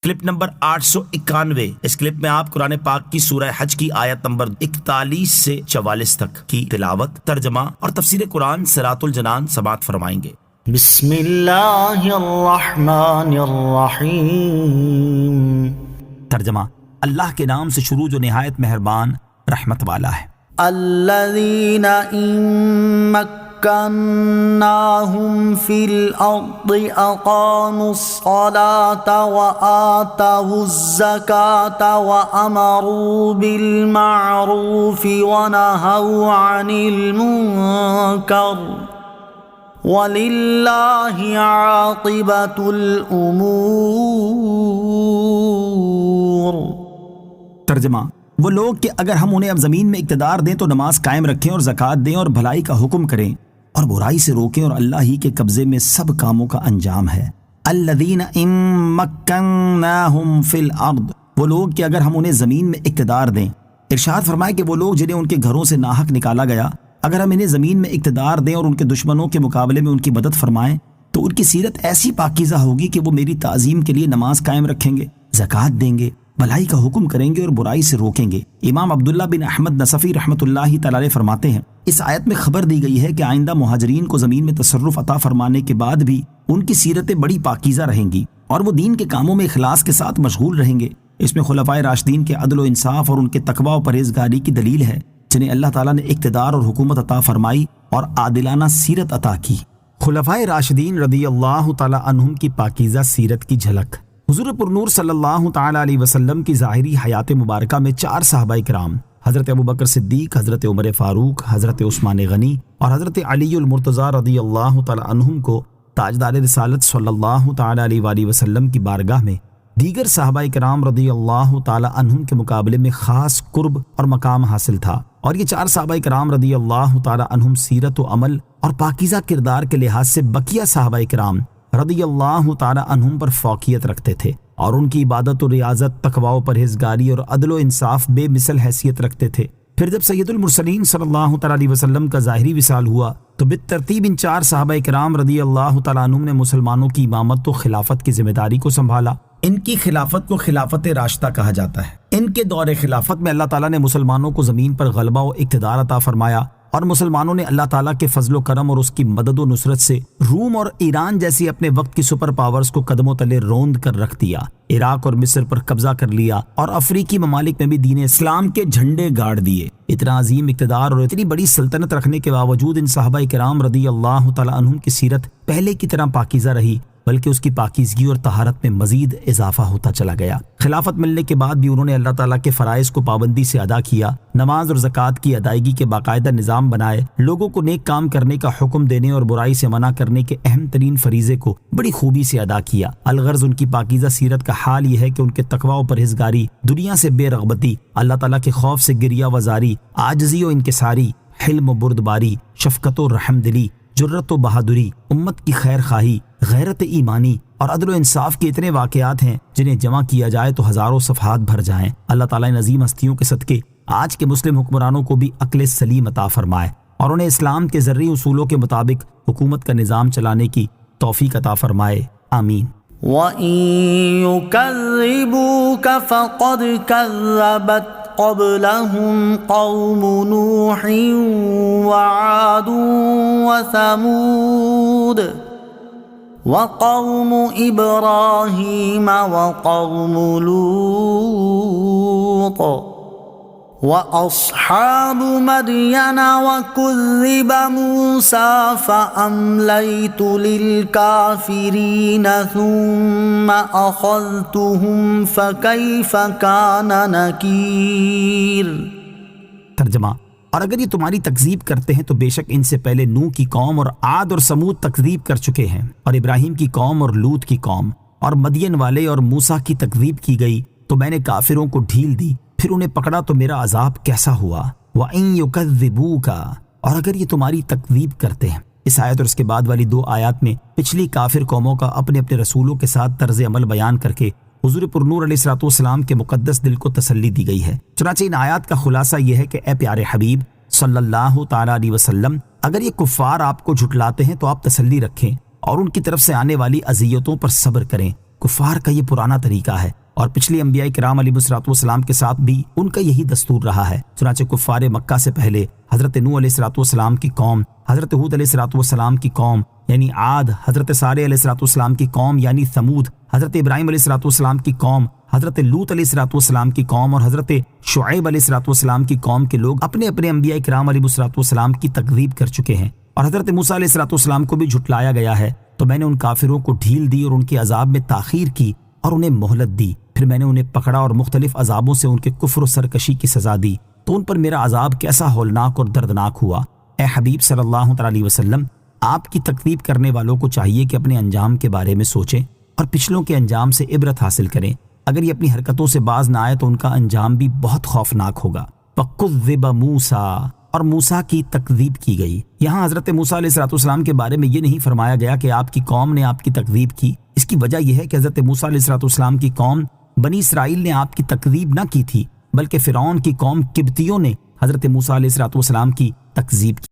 Clip number 891۔ اس clip میں آپ قرآن پاک کی سورہ حج کی آیت نمبر 41 سے 44 تک کی تلاوت، ترجمہ اور تفسیر قرآن صراط الجنان سماعت فرمائیں گے۔ بسم اللہ الرحمن الرحیم۔ ترجمہ: اللہ کے نام سے شروع جو نہایت مہربان رحمت والا ہے۔ الذین ان مکناہم فی الارض اقاموا الصلاة وآتوا الزکاة وامروا بالمعروف ونہوا عن المنکر وَلِلَّهِ عَاقِبَةُ الْأُمُورِ۔ ترجمہ: وہ لوگ کہ اگر ہم انہیں اب زمین میں اقتدار دیں تو نماز قائم رکھیں اور زکوٰۃ دیں اور بھلائی کا حکم کریں اور برائی سے روکیں، اور اللہ ہی کے قبضے میں سب کاموں کا انجام ہے۔ الذین ان مکناہم فی الارض، وہ لوگ کہ اگر ہم انہیں زمین میں اقتدار دیں۔ ارشاد فرمائے کہ وہ لوگ جنہیں ان کے گھروں سے ناحق نکالا گیا، اگر ہم انہیں زمین میں اقتدار دیں اور ان کے دشمنوں کے مقابلے میں ان کی مدد فرمائیں تو ان کی سیرت ایسی پاکیزہ ہوگی کہ وہ میری تعظیم کے لیے نماز قائم رکھیں گے، زکوٰۃ دیں گے، بھلائی کا حکم کریں گے اور برائی سے روکیں گے۔ امام عبداللہ بن احمد نصفی رحمۃ اللہ تعالی علیہ فرماتے ہیں، اس آیت میں خبر دی گئی ہے کہ آئندہ مہاجرین کو زمین میں تصرف عطا فرمانے کے بعد بھی ان کی سیرتیں بڑی پاکیزہ رہیں گی اور وہ دین کے کاموں میں اخلاص کے ساتھ مشغول رہیں گے۔ اس میں خلفائے راشدین کے عدل و انصاف اور ان کے تقویٰ و پرہیزگاری کی دلیل ہے، جنہیں اللہ تعالیٰ نے اقتدار اور حکومت عطا فرمائی اور عادلانہ سیرت عطا کی۔ خلفائے راشدین رضی اللہ تعالیٰ عنہم کی پاکیزہ سیرت کی جھلک۔ حضور پرنور صلی اللہ تعالیٰ علیہ وسلم کی ظاہری حیات مبارکہ میں 4 صحابہ کرام، حضرت ابوبکر صدیق، حضرت عمر فاروق، حضرت عثمان غنی اور حضرت علی المرتضیٰ رضی اللہ تعالیٰ عنہم کو تاجدار رسالت صلی اللہ تعالیٰ علیہ وآلہ وسلم کی بارگاہ میں دیگر صحابہ کرام رضی اللہ تعالیٰ عنہم کے مقابلے میں خاص قرب اور مقام حاصل تھا، اور یہ 4 صحابہ کرام رضی اللہ تعالیٰ عنہم سیرت و عمل اور پاکیزہ کردار کے لحاظ سے بقیہ صحابہ کرام رضی اللہ تعالیٰ عنہم پر فوقیت رکھتے تھے، اور ان کی عبادت و ریاضت، تقویٰ و پرہیزگاری اور عدل و انصاف بے مثل حیثیت رکھتے تھے۔ پھر جب سید المرسلین صلی اللہ تعالیٰ علیہ وسلم کا ظاہری وصال ہوا تو بالترتیب ان 4 صحابہ کرام رضی اللہ تعالیٰ عنہم نے مسلمانوں کی امامت و خلافت کی ذمہ داری کو سنبھالا۔ ان کی خلافت کو خلافت راشدہ کہا جاتا ہے۔ ان کے دور خلافت میں اللہ تعالیٰ نے مسلمانوں کو زمین پر غلبہ و اقتدار عطا فرمایا، اور مسلمانوں نے اللہ تعالیٰ کے فضل و کرم اور اس کی مدد و نصرت سے روم اور ایران جیسی اپنے وقت کی سپر پاورز کو قدموں تلے روند کر رکھ دیا، عراق اور مصر پر قبضہ کر لیا، اور افریقی ممالک میں بھی دین اسلام کے جھنڈے گاڑ دیے۔ اتنا عظیم اقتدار اور اتنی بڑی سلطنت رکھنے کے باوجود ان صحابہ کرام رضی اللہ تعالیٰ عنہم کی سیرت پہلے کی طرح پاکیزہ رہی، بلکہ اس کی پاکیزگی اور طہارت میں مزید اضافہ ہوتا چلا گیا۔ خلافت ملنے کے بعد بھی انہوں نے اللہ تعالیٰ کے فرائض کو پابندی سے ادا کیا، نماز اور زکوٰۃ کی ادائیگی کے باقاعدہ نظام بنائے، لوگوں کو نیک کام کرنے کا حکم دینے اور برائی سے منع کرنے کے اہم ترین فریضے کو بڑی خوبی سے ادا کیا۔ الغرض ان کی پاکیزہ سیرت کا حال یہ ہے کہ ان کے تقویٰ و پرہیزگاری، دنیا سے بے رغبتی، اللہ تعالیٰ کے خوف سے گریہ وزاری، عاجزی و انکساری، حلم و بردباری، شفقت و رحم دلی، جرت و بہادری، امت کی خیر خواہی، غیرت ایمانی اور عدل و انصاف کے اتنے واقعات ہیں جنہیں جمع کیا جائے تو ہزاروں صفحات بھر جائیں۔ اللہ تعالیٰ نے عظیم ہستیوں کے صدقے آج کے مسلم حکمرانوں کو بھی عقل سلیم عطا فرمائے اور انہیں اسلام کے زرعی اصولوں کے مطابق حکومت کا نظام چلانے کی توفیق عطا فرمائے، آمین۔ وَإِن يُكَذِّبُوكَ فَقَدْ كَذَّبَتْ قَبْلَهُمْ قَوْمُ نُوحٍ وَعَادٌ وَثَمُودُ وَقَوْمُ إِبْرَاهِيمَ وَقَوْمُ لُوطٍ وَأَصْحَابُ مَدْيَنَ وَكُذِّبَ مُوسَى فَأَمْلَيْتُ لِلْكَافِرِينَ ثُمَّ أَخَذْتُهُمْ فَكَيْفَ كَانَ نَكِيرِ۔ ترجمہ: اور اگر یہ تمہاری تکذیب کرتے ہیں تو بے شک ان سے پہلے نوح کی قوم اور عاد اور سمود تکذیب کر چکے ہیں، اور ابراہیم کی قوم اور لوط کی قوم اور مدین والے اور موسیٰ کی تکذیب کی گئی تو میں نے کافروں کو ڈھیل دی، پھر انہیں پکڑا تو میرا عذاب کیسا ہوا۔ وَإِن يُكَذِّبُوكَ، اور اگر یہ تمہاری تکذیب کرتے ہیں۔ اس آیت اور اس کے بعد والی 2 آیات میں پچھلی کافر قوموں کا اپنے اپنے رسولوں کے ساتھ طرز عمل بیان کر کے حضور پرنور علیہ الصلوۃ والسلام کے مقدس دل کو تسلی دی گئی ہے۔ چنانچہ ان آیات کا خلاصہ یہ ہے کہ اے پیارے حبیب صلی اللہ تعالیٰ علیہ وسلم، اگر یہ کفار آپ کو جھٹلاتے ہیں تو آپ تسلی رکھیں اور ان کی طرف سے آنے والی اذیتوں پر صبر کریں، کفار کا یہ پرانا طریقہ ہے اور پچھلے انبیاء کرام علیہ الصلوۃ والسلام کے ساتھ بھی ان کا یہی دستور رہا ہے۔ چنانچہ کفار مکہ سے پہلے حضرت نوح علیہ الصلوۃ والسلام کی قوم، حضرت ہود علیہ الصلوۃ والسلام کی قوم یعنی عاد، حضرت صالح علیہ الصلوۃ والسلام کی قوم یعنی ثمود، حضرت ابراہیم علیہ الصلوۃ والسلام کی قوم، حضرت لوط علیہ الصلوۃ والسلام کی قوم اور حضرت شعیب علیہ الصلوۃ والسلام کی قوم کے لوگ اپنے اپنے انبیاء کرام علیہ الصلوۃ والسلام کی تکذیب کر چکے ہیں، اور حضرت موسیٰ علیہ الصلوۃ والسلام کو بھی جھٹلایا گیا ہے۔ تو میں نے ان کافروں کو ڈھیل دی اور ان کے عذاب میں تاخیر کی اور انہیں مہلت دی، پھر میں نے انہیں پکڑا اور مختلف عذابوں سے ان کے کفر و سرکشی کی سزا دی، تو ان پر میرا عذاب کیسا ہولناک اور دردناک ہوا۔ اے حبیب صلی اللہ تعالی علیہ وسلم، آپ کی تکذیب کرنے والوں کو چاہیے کہ اپنے انجام کے بارے میں سوچیں اور پچھلوں کے انجام سے عبرت حاصل کریں۔ اگر یہ اپنی حرکتوں سے باز نہ آئے تو ان کا انجام بھی بہت خوفناک ہوگا۔ فَكُذِّبَ مُوسَىٰ، اور موسیٰ کی تکذیب کی گئی۔ یہاں حضرت موسیٰ علیہ الصلوۃ والسلام کے بارے میں یہ نہیں فرمایا گیا کہ آپ کی قوم نے آپ کی تکذیب کی، اس کی وجہ یہ ہے کہ حضرت موسیٰ علیہ الصلوۃ والسلام کی قوم بنی اسرائیل نے آپ کی تکذیب نہ کی تھی، بلکہ فرعون کی قوم قبطیوں نے حضرت موسیٰ علیہ الصلوۃ والسلام کی تکذیب کی۔